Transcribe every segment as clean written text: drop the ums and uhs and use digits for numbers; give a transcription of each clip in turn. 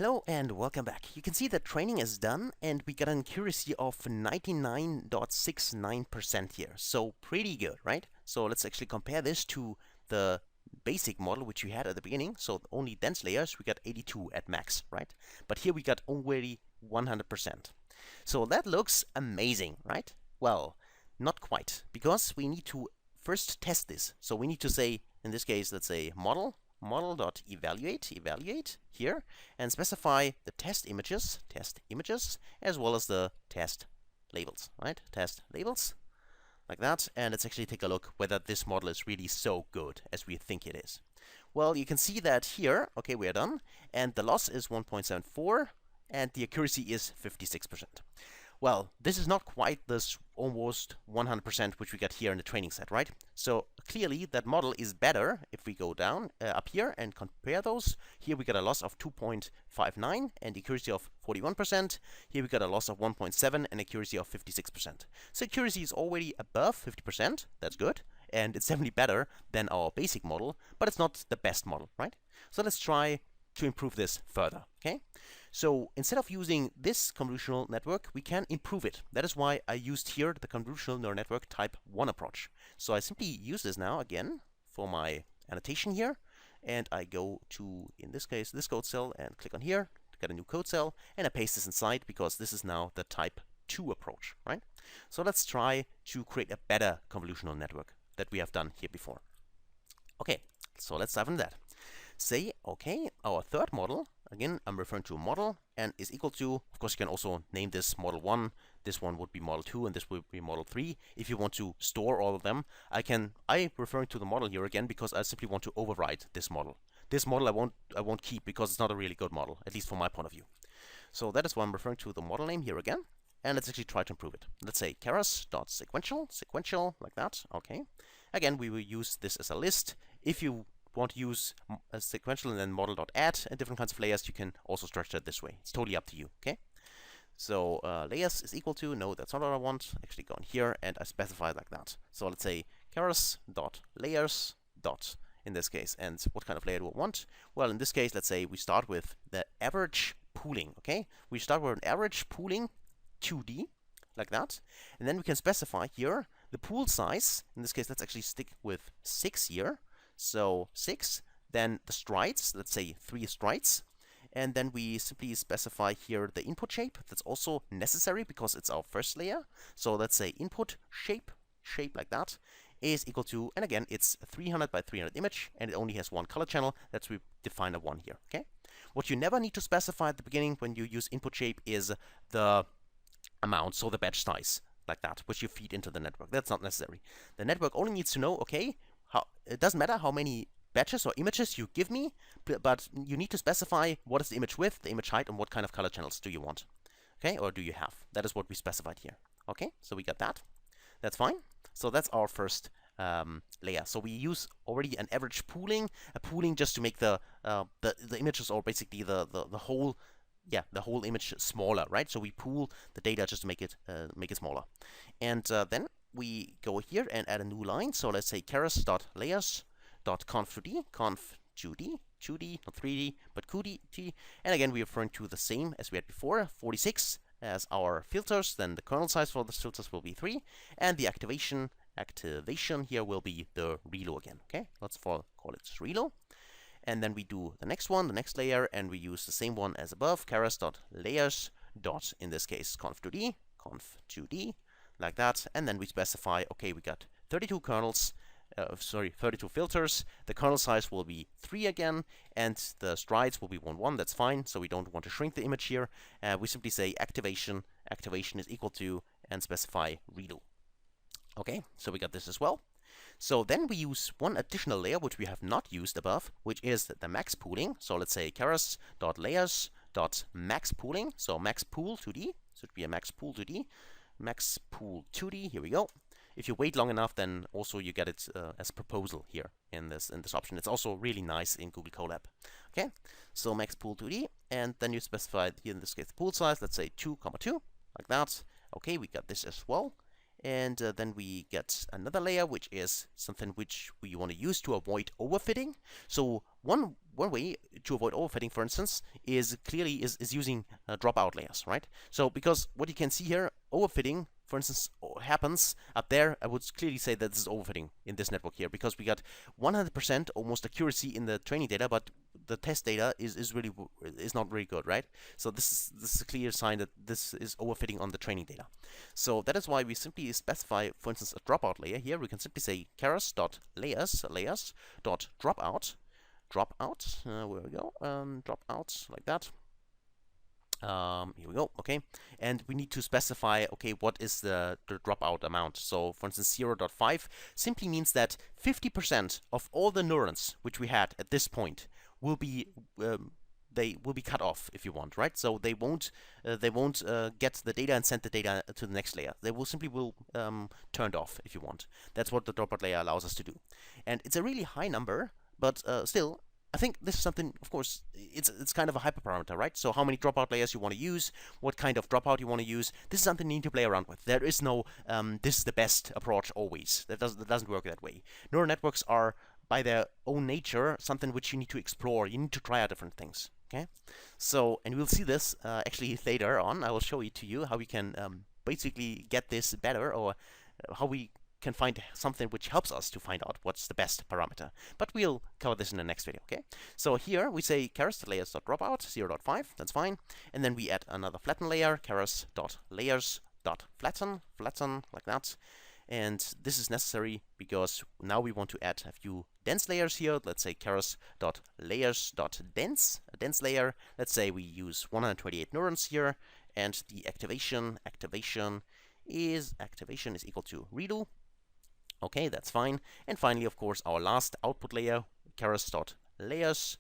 Hello and welcome back. You can see that training is done and we got an accuracy of 99.69% here. So pretty good, right? So let's actually compare this to the basic model which we had at the beginning. So only dense layers, we got 82 at max, right? But here we got already 100%. So that looks amazing, right? Well, not quite, because we need to first test this. So we need to say, in this case, let's say model.evaluate here, and specify the test images, as well as the test labels, right? Test labels, like that, and let's actually take a look whether this model is really so good as we think it is. Well, you can see that here, okay, we are done, and the loss is 1.74, and the accuracy is 56%. Well, this is not quite this almost 100% which we got here in the training set, right? So clearly that model is better if we go down up here and compare those. Here we got a loss of 2.59 and accuracy of 41%. Here we got a loss of 1.7 and accuracy of 56%. So accuracy is already above 50%. That's good. And it's definitely better than our basic model, but it's not the best model, right? So let's try to improve this further, okay? So instead of using this convolutional network, we can improve it. That is why I used here the convolutional neural network type 1 approach. So I simply use this now again for my annotation here, and I go to, in this case, this code cell and click on here to get a new code cell, and I paste this inside because this is now the type 2 approach, right? So let's try to create a better convolutional network that we have done here before. Okay, so let's dive into that. Say, okay, our third model, again, I'm referring to a model, and is equal to, of course, you can also name this model 1, this one would be model 2, and this would be model 3. If you want to store all of them, I'm referring to the model here again because I simply want to override this model. This model I won't keep because it's not a really good model, at least from my point of view. So that is why I'm referring to the model name here again, and let's actually try to improve it. Let's say keras.sequential, like that, okay. Again, we will use this as a list. If you want to use a sequential and then model.add and different kinds of layers, you can also structure it this way. It's totally up to you, okay? So layers is equal to, no, that's not what I want. Actually go in here and I specify it like that. So let's say keras.layers. In this case, and what kind of layer do I want? Well, in this case, let's say we start with the average pooling, okay? We start with an average pooling 2D, like that. And then we can specify here the pool size. In this case, let's actually stick with 6 here. So 6, then the strides, let's say 3 strides, and then we simply specify here the input shape. That's also necessary because it's our first layer. So let's say input shape like that, is equal to, and again, it's 300 by 300 image, and it only has one color channel. That's we define a 1 here, okay? What you never need to specify at the beginning when you use input shape is the amount, so the batch size, like that, which you feed into the network. That's not necessary. The network only needs to know, okay, it doesn't matter how many batches or images you give me, but you need to specify what is the image width, the image height, and what kind of color channels do you want, okay, or do you have. That is what we specified here. Okay, so we got that. That's fine. So that's our first layer. So we use already an average pooling, a pooling just to make the images, or basically the whole image smaller, right? So we pool the data just to make it smaller, and then we go here and add a new line. So let's say keras.layers.conf2d, conf2d, 2D, not 3D, but 2D, and again we're referring to the same as we had before, 46 as our filters. Then the kernel size for the filters will be 3, and the activation here will be the relu again. Okay, let's call it relu. And then we do the next one, the next layer, and we use the same one as above, keras.layers. In this case, conf2d, like that. And then we specify, okay, we got 32 kernels, 32 filters. The kernel size will be 3 again, and the strides will be 1, that's fine. So we don't want to shrink the image here. We simply say activation is equal to, and specify relu. Okay, so we got this as well. So then we use one additional layer which we have not used above, which is the max pooling. So let's say keras.layers.max pooling. So max pool 2D, should be a max pool 2D. Max pool 2D, here we go. If you wait long enough, then also you get it as a proposal here in this option. It's also really nice in Google Colab. Okay, so max pool 2D, and then you specify here in this case the pool size, let's say 2,2, like that. Okay, we got this as well. And then we get another layer, which is something which we want to use to avoid overfitting. So one way to avoid overfitting, for instance, is clearly using dropout layers, right? So because what you can see here, overfitting, for instance, happens up there. I would clearly say that this is overfitting in this network here, because we got 100% almost accuracy in the training data, but the test data is not very good, right? So this is a clear sign that this is overfitting on the training data. So that is why we simply specify, for instance, a dropout layer here. We can simply say keras.layers.dropout. Where we go? Dropout, like that. Here we go, okay. And we need to specify, okay, what is the dropout amount. So, for instance, 0.5 simply means that 50% of all the neurons which we had at this point will be they will be cut off, if you want, right? So they won't get the data and send the data to the next layer. They will simply turned off, if you want. That's what the dropout layer allows us to do. And it's a really high number, but still, I think this is something, of course, it's kind of a hyperparameter, right? So how many dropout layers you want to use, what kind of dropout you want to use, this is something you need to play around with. There is no, this is the best approach always. That doesn't work that way. Neural networks are, by their own nature, something which you need to explore. You need to try out different things, okay? So, and we'll see this actually later on. I will show it to you how we can basically get this better, or how we can find something which helps us to find out what's the best parameter. But we'll cover this in the next video, okay? So here we say keras.layers.dropout 0.5, that's fine. And then we add another flatten layer, keras.layers.flatten, like that. And this is necessary because now we want to add a few dense layers here. Let's say keras.layers.dense, a dense layer. Let's say we use 128 neurons here, and the activation is equal to redo. Okay, that's fine. And finally, of course, our last output layer, keras.layers.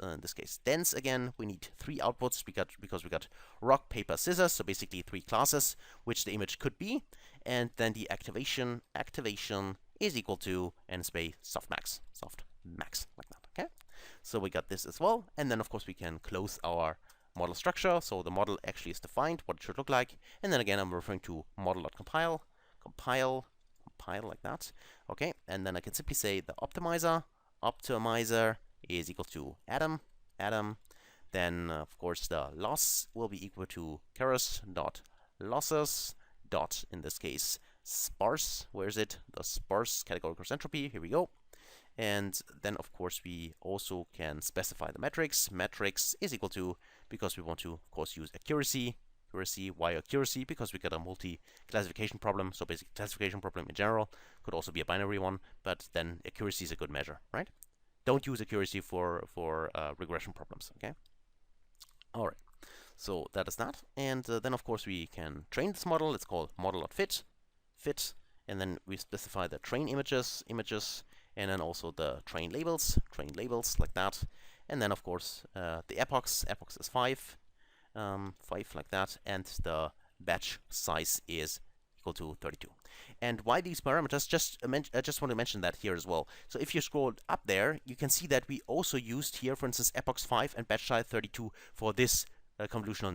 In this case, dense again. We need 3 outputs because we got rock, paper, scissors. So basically 3 classes, which the image could be. And then the activation is equal to NSPay softmax, like that. Okay. So we got this as well. And then of course we can close our model structure. So the model actually is defined, what it should look like. And then again, I'm referring to model.compile, compile like that. Okay, and then I can simply say the optimizer is equal to Adam. Then of course the loss will be equal to keras.losses in this case sparse. Where is it? The sparse categorical entropy. Here we go. And then of course we also can specify the metrics. Metrics is equal to, because we want to of course use accuracy. Why accuracy? Because we got a multi-classification problem. So basically classification problem in general could also be a binary one, but then accuracy is a good measure, right? Don't use accuracy for regression problems, okay? All right, so that is that. And then of course we can train this model. It's called model.fit, and then we specify the train images, and then also the train labels like that. And then of course the epochs is 5 like that, and the batch size is equal to 32. And why these parameters? I just want to mention that here as well. So if you scroll up there, you can see that we also used here, for instance, epochs 5 and batch size 32 for this convolutional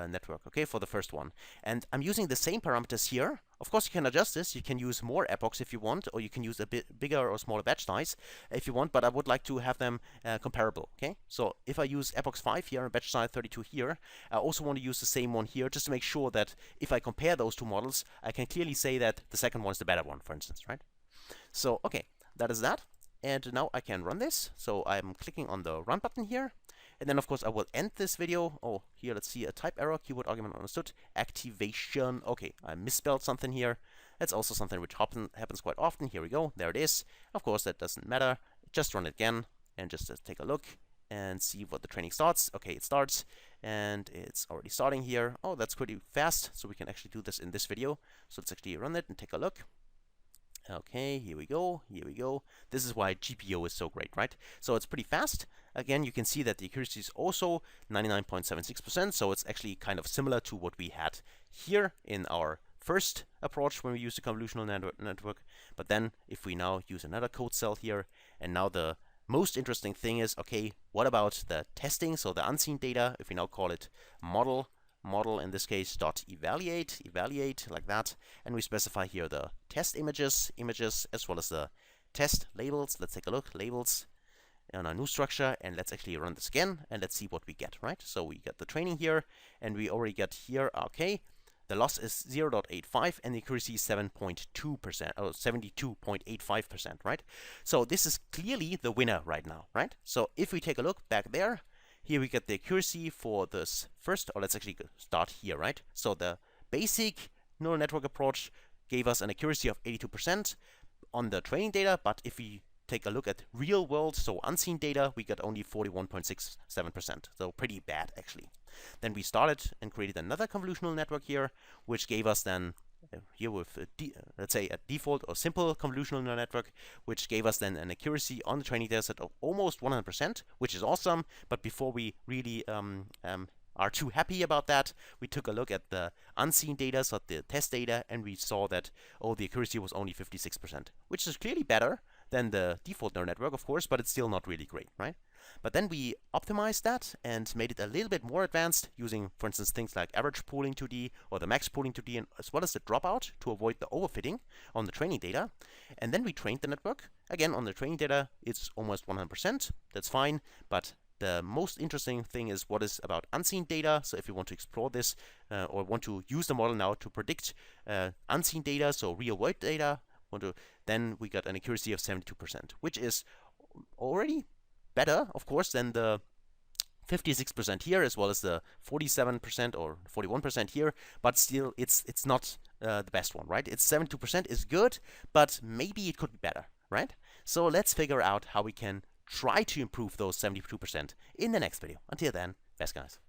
network, okay, for the first one. And I'm using the same parameters here. Of course, you can adjust this. You can use more epochs if you want, or you can use a bit bigger or smaller batch size if you want, but I would like to have them comparable, okay? So if I use epochs 5 here and batch size 32 here, I also want to use the same one here, just to make sure that if I compare those two models, I can clearly say that the second one is the better one, for instance, right? So, okay, that is that. And now I can run this. So I'm clicking on the run button here. And then, of course, I will end this video. Oh, here, let's see, a type error, keyword argument understood, activation. Okay, I misspelled something here. That's also something which happens quite often. Here we go. There it is. Of course, that doesn't matter. Just run it again and just take a look and see what the training starts. Okay, it starts, and it's already starting here. Oh, that's pretty fast. So we can actually do this in this video. So let's actually run it and take a look. Okay, here we go. This is why GPO is so great, right? So it's pretty fast. Again, you can see that the accuracy is also 99.76%, so it's actually kind of similar to what we had here in our first approach when we used the convolutional network. But then, if we now use another code cell here, and now the most interesting thing is, okay, what about the testing, so the unseen data? If we now call it model model, in this case, .evaluate, evaluate, like that, and we specify here the test images, as well as the test labels. Let's take a look, labels on our new structure, and let's actually run this again, and let's see what we get, right? So we get the training here, and we already get here, okay, the loss is 0.85, and the accuracy is 7.2%, or 72.85%, right? So this is clearly the winner right now, right? So if we take a look back there, here we get the accuracy for this first, or let's actually start here, right? So the basic neural network approach gave us an accuracy of 82% on the training data, but if we take a look at real world, so unseen data, we got only 41.67%, so pretty bad actually. Then we started and created another convolutional network here, which gave us then here with let's say a default or simple convolutional neural network, which gave us then an accuracy on the training dataset of almost 100%, which is awesome. But before we really are too happy about that, we took a look at the unseen data, so the test data, and we saw that, oh, the accuracy was only 56%, which is clearly better than the default neural network, of course, but it's still not really great, right? But then we optimized that and made it a little bit more advanced using, for instance, things like average pooling 2D or the max pooling 2D, and as well as the dropout to avoid the overfitting on the training data. And then we trained the network. Again, on the training data, it's almost 100%. That's fine, but the most interesting thing is what is about unseen data. So if you want to explore this or want to use the model now to predict unseen data, so real world data, then we got an accuracy of 72%, which is already better, of course, than the 56% here, as well as the 47% or 41% here, but still it's not the best one, right? It's 72% is good, but maybe it could be better, right? So let's figure out how we can try to improve those 72% in the next video. Until then, best guys.